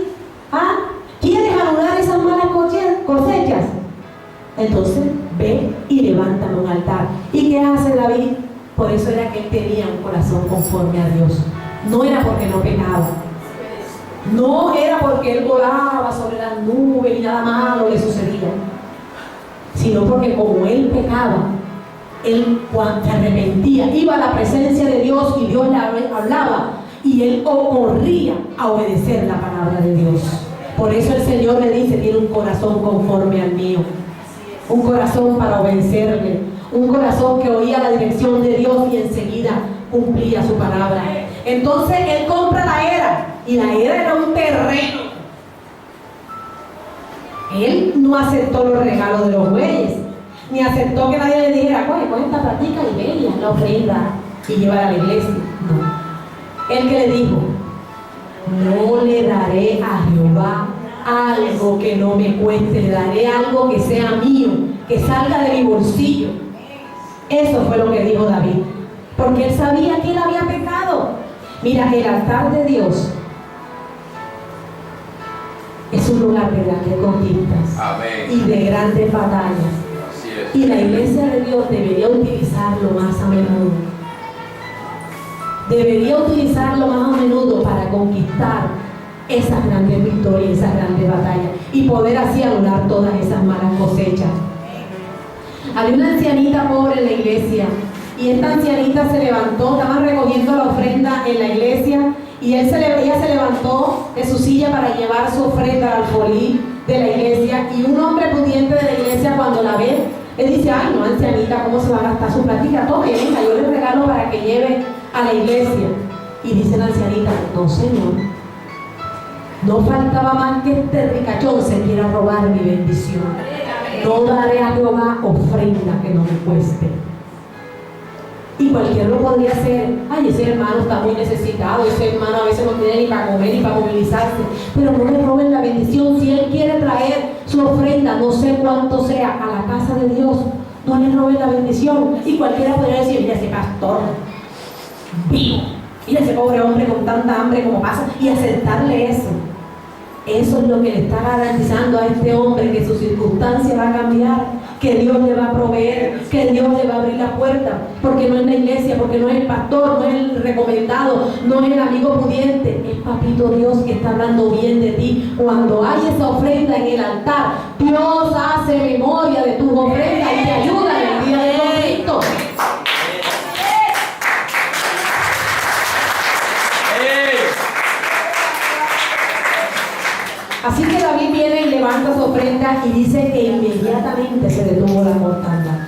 ¿Quieres anular esas malas cosechas? Entonces ve y levántame un altar. ¿Y qué hace David? Por eso era que él tenía un corazón conforme a Dios. No era porque no pecaba, no era porque él volaba sobre las nubes y nada malo le sucedía, sino porque como él pecaba, él cuando se arrepentía, iba a la presencia de Dios y Dios le hablaba y él corría a obedecer la palabra de Dios. Por eso el Señor le dice: tiene un corazón conforme al mío, un corazón para obedecerle, un corazón que oía la dirección de Dios y enseguida cumplía su palabra. Entonces él compra la era, y la era era un terreno. Él no aceptó los regalos de los bueyes, ni aceptó que nadie le dijera: coge esta platica y ve y haz la ofrenda y llévala a la iglesia. No. Él que le dijo: no le daré a Jehová algo que no me cueste, le daré algo que sea mío, que salga de mi bolsillo. Eso fue lo que dijo David, porque él sabía que él había pecado. Mira, el altar de Dios es un lugar de grandes conquistas. Amén. Y de grandes batallas. Así es. Y la iglesia de Dios debería utilizarlo más a menudo. Debería utilizarlo más a menudo para conquistar esas grandes victorias, esas grandes batallas y poder así anular todas esas malas cosechas. Había una ancianita pobre en la iglesia y esta ancianita se levantó, estaban recogiendo la ofrenda en la iglesia y ella se levantó de su silla para llevar su ofrenda al alfolí de la iglesia, y un hombre pudiente de la iglesia, cuando la ve, le dice: ay, no, ancianita, ¿cómo se va a gastar su plática? Tome, venga, yo le regalo para que lleve a la iglesia. Y dice la ancianita: no, señor, no faltaba más que este ricachón se quiera robar mi bendición. No daré a Jehová ofrenda que no me cueste. Y cualquiera lo podría hacer. Ay, ese hermano está muy necesitado, ese hermano a veces no tiene ni para comer ni para movilizarse. Pero no le roben la bendición. Si él quiere traer su ofrenda, no sé cuánto sea, a la casa de Dios, no le roben la bendición. Y cualquiera podría decir: mira ese pastor vivo, mira ese pobre hombre con tanta hambre como pasa, y aceptarle eso. Eso es lo que le está garantizando a este hombre, que su circunstancia va a cambiar, que Dios le va a proveer, que Dios le va a abrir la puerta, porque no es la iglesia, porque no es el pastor, no es el recomendado, no es el amigo pudiente, es Papito Dios que está hablando bien de ti. Cuando hay esa ofrenda en el altar, Dios hace memoria de tus ofrendas y te ayuda en el día de conflicto. Así que David viene y levanta su ofrenda y dice que inmediatamente se detuvo la mortandad.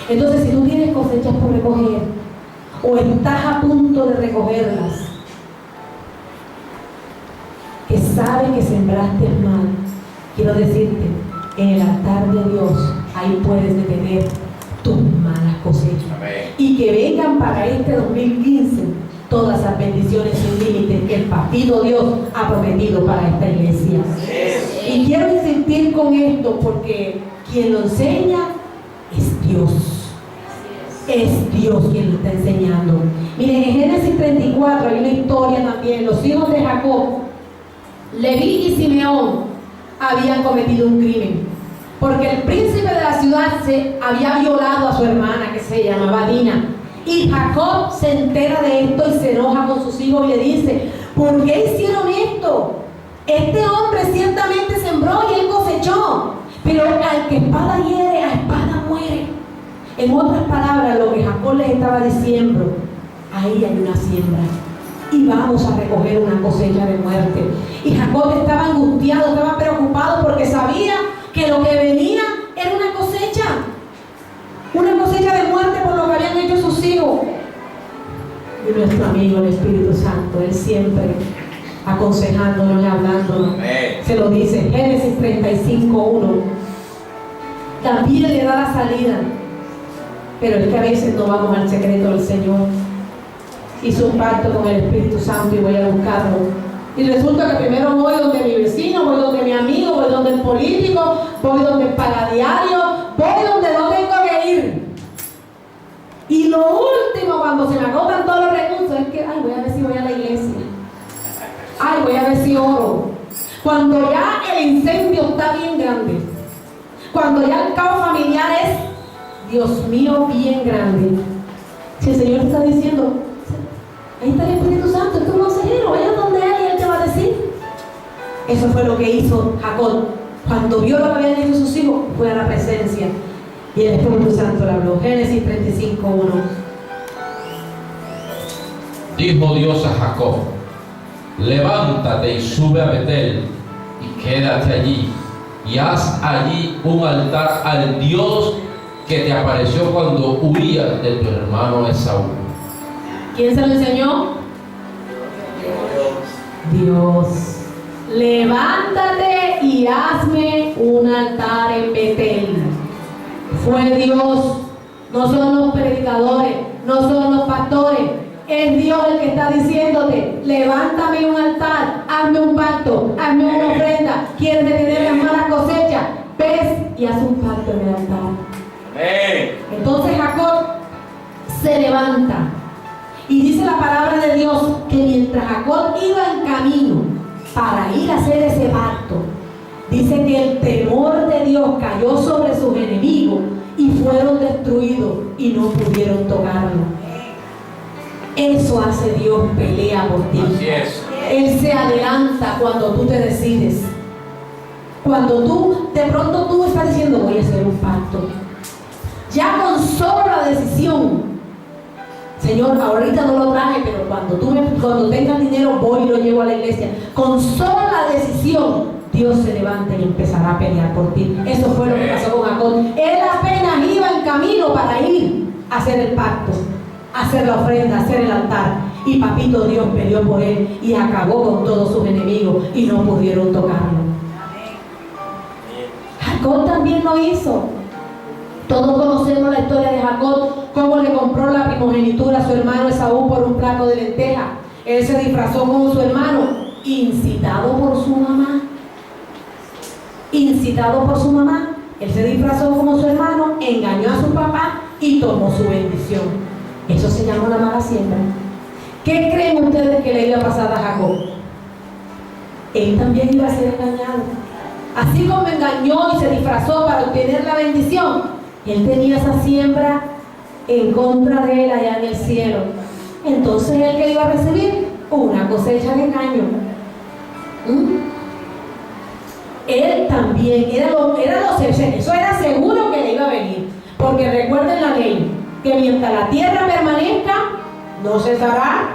Entonces, si tú tienes cosechas por recoger o estás a punto de recogerlas, que sabes que sembraste mal, quiero decirte, en el altar de Dios, ahí puedes detener tus malas cosechas. Amén. Y que vengan para este 2015 todas las bendiciones sin límites que el Papito Dios ha prometido para esta iglesia. Y quiero insistir con esto porque quien lo enseña es Dios. Es Dios quien lo está enseñando. Miren, en Génesis 34 hay una historia también. Los hijos de Jacob, Leví y Simeón, habían cometido un crimen, porque el príncipe de la ciudad se había violado a su hermana, que se llamaba Dina. Y Jacob se entera de esto y se enoja con sus hijos y le dice: ¿por qué hicieron esto? Este hombre ciertamente sembró y él cosechó, pero al que espada hiere, a espada muere. En otras palabras, lo que Jacob les estaba diciendo: ahí hay una siembra y vamos a recoger una cosecha de muerte. Y Jacob estaba angustiado, estaba preocupado, porque sabía que lo que venía era una cosecha de muerte por lo que habían hecho sus hijos. Y nuestro amigo el Espíritu Santo, él siempre aconsejándonos y hablándonos. Amén. Se lo dice Génesis 35:1. También le da la salida, pero es que a veces no vamos al secreto del Señor. Hizo un pacto con el Espíritu Santo y voy a buscarlo. Y resulta que primero voy donde mi vecino, voy donde mi amigo, voy donde el político, voy donde el pagadiario, voy donde no tengo que ir. Y lo último, cuando se me agotan todos los recursos, es que, ay, voy a ver si voy a la iglesia. Ay, voy a ver si oro. Cuando ya el incendio está bien grande, cuando ya el caos familiar es, Dios mío, bien grande. Si el Señor está diciendo: ahí está el Espíritu Santo, es tu consejero, vaya donde él y él te va a decir. Eso fue lo que hizo Jacob. Cuando vio lo que habían hecho sus hijos, fue a la presencia y el Espíritu Santo le habló. Génesis 35:1. Dijo Dios a Jacob: levántate y sube a Betel y quédate allí y haz allí un altar al Dios que te apareció cuando huías de tu hermano Esaú. ¿Quién se lo enseñó? Dios. Levántate y hazme un altar en Betel. Fue Dios, no son los predicadores, no son los pastores. Es Dios el que está diciéndote: levántame un altar, hazme un pacto, hazme una ofrenda. ¿Quieres detener las malas cosechas? Ves y haz un pacto en el altar. Entonces Jacob se levanta y dice la palabra de Dios que dice que el temor de Dios cayó sobre sus enemigos y fueron destruidos y no pudieron tocarlo. Eso hace Dios, pelea por ti. Así es. Él se adelanta cuando tú te decides. Cuando tú, de pronto tú estás diciendo, voy a hacer un pacto. Ya con solo la decisión, Señor, ahorita no lo traje, pero cuando tenga dinero voy y lo llevo a la iglesia. Con solo la decisión, Dios se levanta y empezará a pelear por ti. Eso fue lo que pasó con Jacob. Él apenas iba en camino para ir a hacer el pacto, a hacer la ofrenda, a hacer el altar. Y papito Dios peleó por él y acabó con todos sus enemigos y no pudieron tocarlo. Jacob también lo hizo. Todos conocemos la historia de Jacob, cómo le compró la primogenitura a su hermano Esaú por un plato de lenteja. Él se disfrazó como su hermano, incitado por su mamá. Incitado por su mamá, él se disfrazó como su hermano, engañó a su papá y tomó su bendición. Eso se llama la mala siembra. ¿Qué creen ustedes que le iba a pasar a Jacob? Él también iba a ser engañado. Así como engañó y se disfrazó para obtener la bendición, él tenía esa siembra en contra de él allá en el cielo. Entonces él que iba a recibir una cosecha de engaño. Él también eso era seguro que le iba a venir, porque recuerden la ley, que mientras la tierra permanezca, no cesará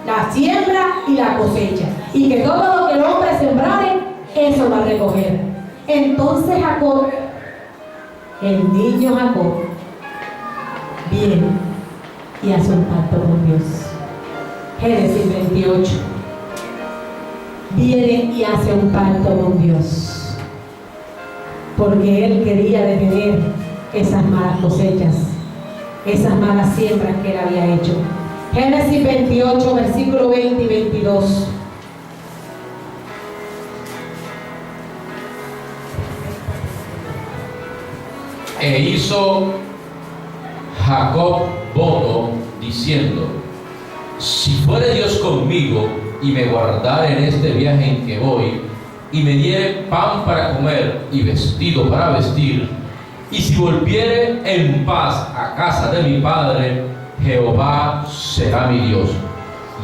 la siembra y la cosecha, y que todo lo que el hombre sembrare, eso va a recoger. Entonces Jacob, el niño Jacob, viene y hace un pacto con Dios. Génesis 28. Viene y hace un pacto con Dios, porque él quería detener esas malas cosechas, esas malas siembras que él había hecho. Génesis 28, versículo 20 y 22. E hizo Jacob voto diciendo: si fuere Dios conmigo y me guardare en este viaje en que voy, y me diere pan para comer y vestido para vestir, y si volviere en paz a casa de mi padre, Jehová será mi Dios,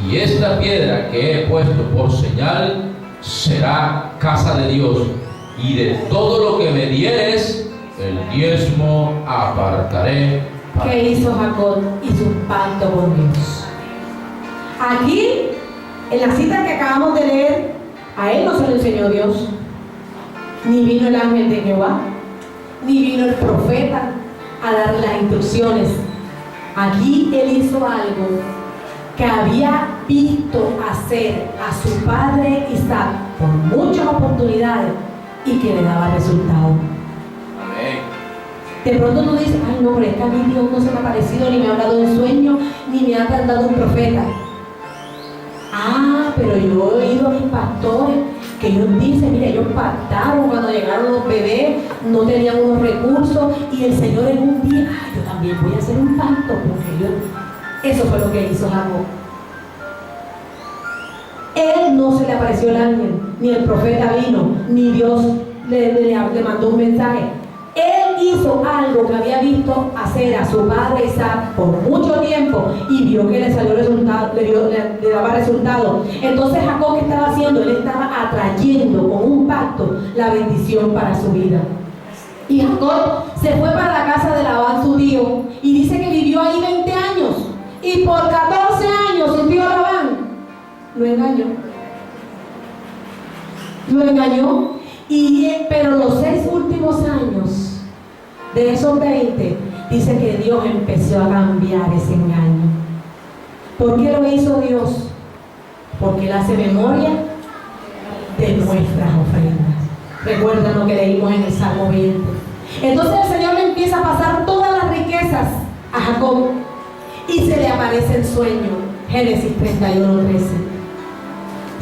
y esta piedra que he puesto por señal será casa de Dios, y de todo lo que me dieres, el diezmo apartaré. ¿Qué hizo Jacob? Hizo un pacto con Dios. Aquí, en la cita que acabamos de leer, a él no se lo enseñó Dios, ni vino el ángel de Jehová, ni vino el profeta a dar las instrucciones. Aquí él hizo algo que había visto hacer a su padre Isaac por muchas oportunidades y que le daba resultado. Amén. De pronto tú dices, ay no, pero es que a mí Dios no se me ha aparecido, ni me ha hablado en sueño, ni me ha dado un profeta. Ah, pero yo he oído a mis pastores que ellos dicen, mira, ellos pactaron cuando llegaron los bebés, no tenían unos recursos, y el Señor en un día, yo también voy a hacer un pacto, porque eso fue lo que hizo Jacob. Él no se le apareció el ángel, ni el profeta vino, ni Dios le mandó un mensaje. Él hizo algo que había visto hacer a su padre Isaac por mucho tiempo y vio que le salió resultado, le daba resultado. Entonces Jacob, ¿qué estaba haciendo? Él estaba atrayendo con un pacto la bendición para su vida. Y Jacob se fue para la casa de Labán, su tío, y dice que vivió ahí 20 años. Y por 14 años su tío Labán lo engañó. Lo engañó. Pero los 6 últimos años de esos 20, dice que Dios empezó a cambiar ese engaño. ¿Por qué lo hizo Dios? Porque Él hace memoria de nuestras ofrendas. Recuerdan lo que leímos en el Salmo 20. Entonces el Señor le empieza a pasar todas las riquezas a Jacob y se le aparece en sueño. Génesis 31:13.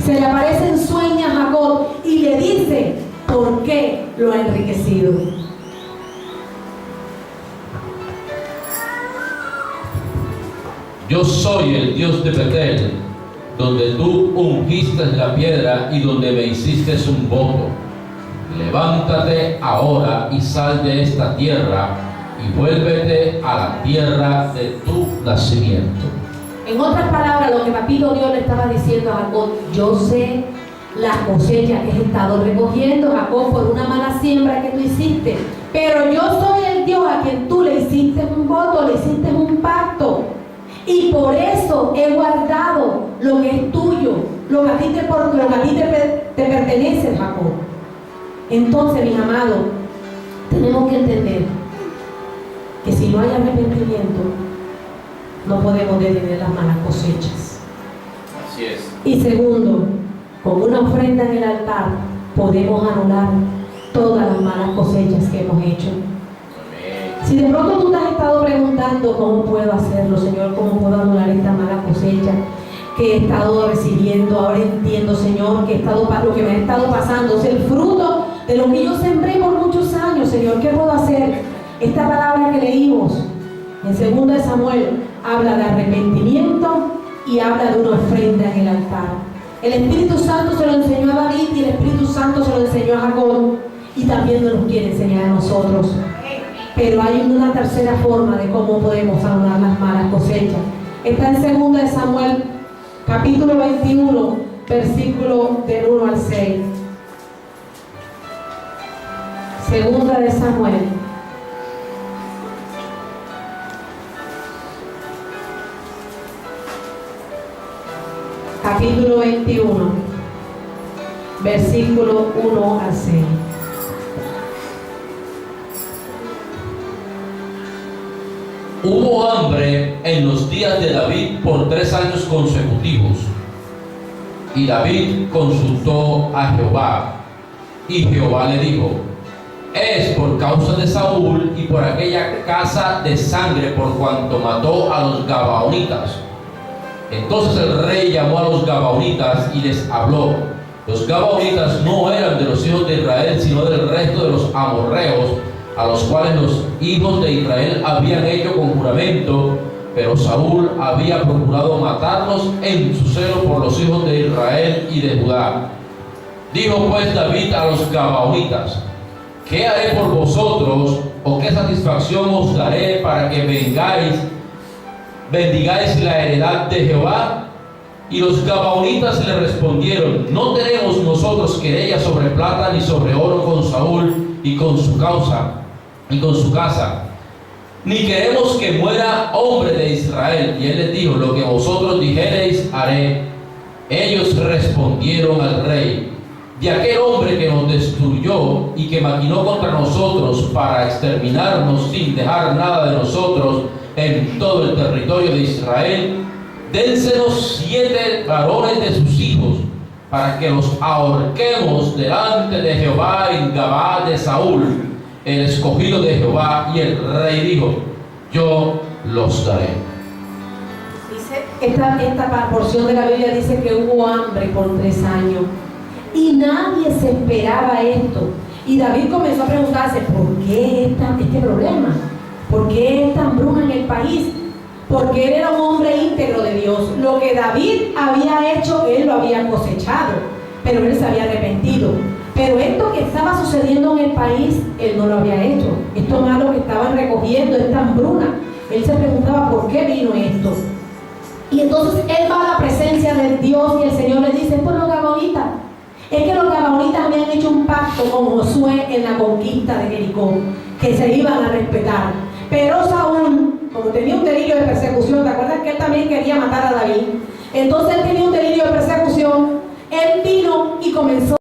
Se le aparece en sueño a Jacob y le dice por qué lo ha enriquecido. Yo soy el Dios de Betel, donde tú ungiste la piedra y donde me hiciste un voto. levántate ahora y sal de esta tierra y vuélvete a la tierra de tu nacimiento. En otras palabras, lo que papito Dios le estaba diciendo a Jacob: yo sé la cosecha que has estado recogiendo, Jacob, por una mala siembra que tú hiciste, pero yo soy el Dios a quien tú le hiciste un voto, le hiciste un pacto, y por eso he guardado lo que es tuyo, lo que a ti te pertenece, Jacob. Entonces, mis amados, tenemos que entender que si no hay arrepentimiento, no podemos detener las malas cosechas. Así es. Y segundo, con una ofrenda en el altar podemos anular todas las malas cosechas que hemos hecho. Si de pronto tú te has estado preguntando: ¿cómo puedo hacerlo, Señor? ¿Cómo puedo anular esta mala cosecha que he estado recibiendo? Ahora entiendo, Señor, que lo que me ha estado pasando es el fruto de lo que yo sembré por muchos años, Señor. ¿Qué puedo hacer? Esta palabra que leímos en 2 de Samuel habla de arrepentimiento y habla de una ofrenda en el altar. El Espíritu Santo se lo enseñó a David y el Espíritu Santo se lo enseñó a Jacob, y también nos lo quiere enseñar a nosotros. Pero hay una tercera forma de cómo podemos anular las malas cosechas. Está en 2 de Samuel, capítulo 21, versículo del 1 al 6. 2 de Samuel, capítulo 21, versículo 1 al 6. Hubo hambre en los días de David por 3 años consecutivos. Y David consultó a Jehová, y Jehová le dijo: es por causa de Saúl y por aquella casa de sangre, por cuanto mató a los gabaonitas. Entonces el rey llamó a los gabaonitas y les habló. Los gabaonitas no eran de los hijos de Israel, sino del resto de los amorreos, a los cuales los hijos de Israel habían hecho conjuramento, pero Saúl había procurado matarlos en su celo por los hijos de Israel y de Judá. Dijo pues David a los gabaonitas: ¿qué haré por vosotros, o qué satisfacción os daré para que bendigáis la heredad de Jehová? Y los gabaonitas le respondieron: no tenemos nosotros querella sobre plata ni sobre oro con Saúl y con su casa, ni queremos que muera hombre de Israel. Y él les dijo: lo que vosotros dijereis haré. Ellos respondieron al rey: de aquel hombre que nos destruyó y que maquinó contra nosotros para exterminarnos sin dejar nada de nosotros en todo el territorio de Israel, dénsenos 7 varones de sus hijos, para que los ahorquemos delante de Jehová en Gabaa de Saúl, el escogido de Jehová. Y el rey dijo: yo los daré. Esta porción de la Biblia dice que hubo hambre por 3 años y nadie se esperaba esto. Y David comenzó a preguntarse: ¿por qué este problema? ¿Por qué esta hambruna en el país? Porque él era un hombre íntegro de Dios. Lo que David había hecho, él lo había cosechado, pero él se había arrepentido. Pero esto que estaba sucediendo en el país, él no lo había hecho. Esto malo que estaban recogiendo, esta hambruna, él se preguntaba: ¿por qué vino esto? Y entonces él va a la presencia de Dios y el Señor le dice: por los gabaonitas. Es que los gabaonitas habían hecho un pacto con Josué en la conquista de Jericó, que se iban a respetar. Pero Saúl, como tenía un delirio de persecución, ¿te acuerdas que él también quería matar a David? Entonces él tenía un delirio de persecución. Él vino y comenzó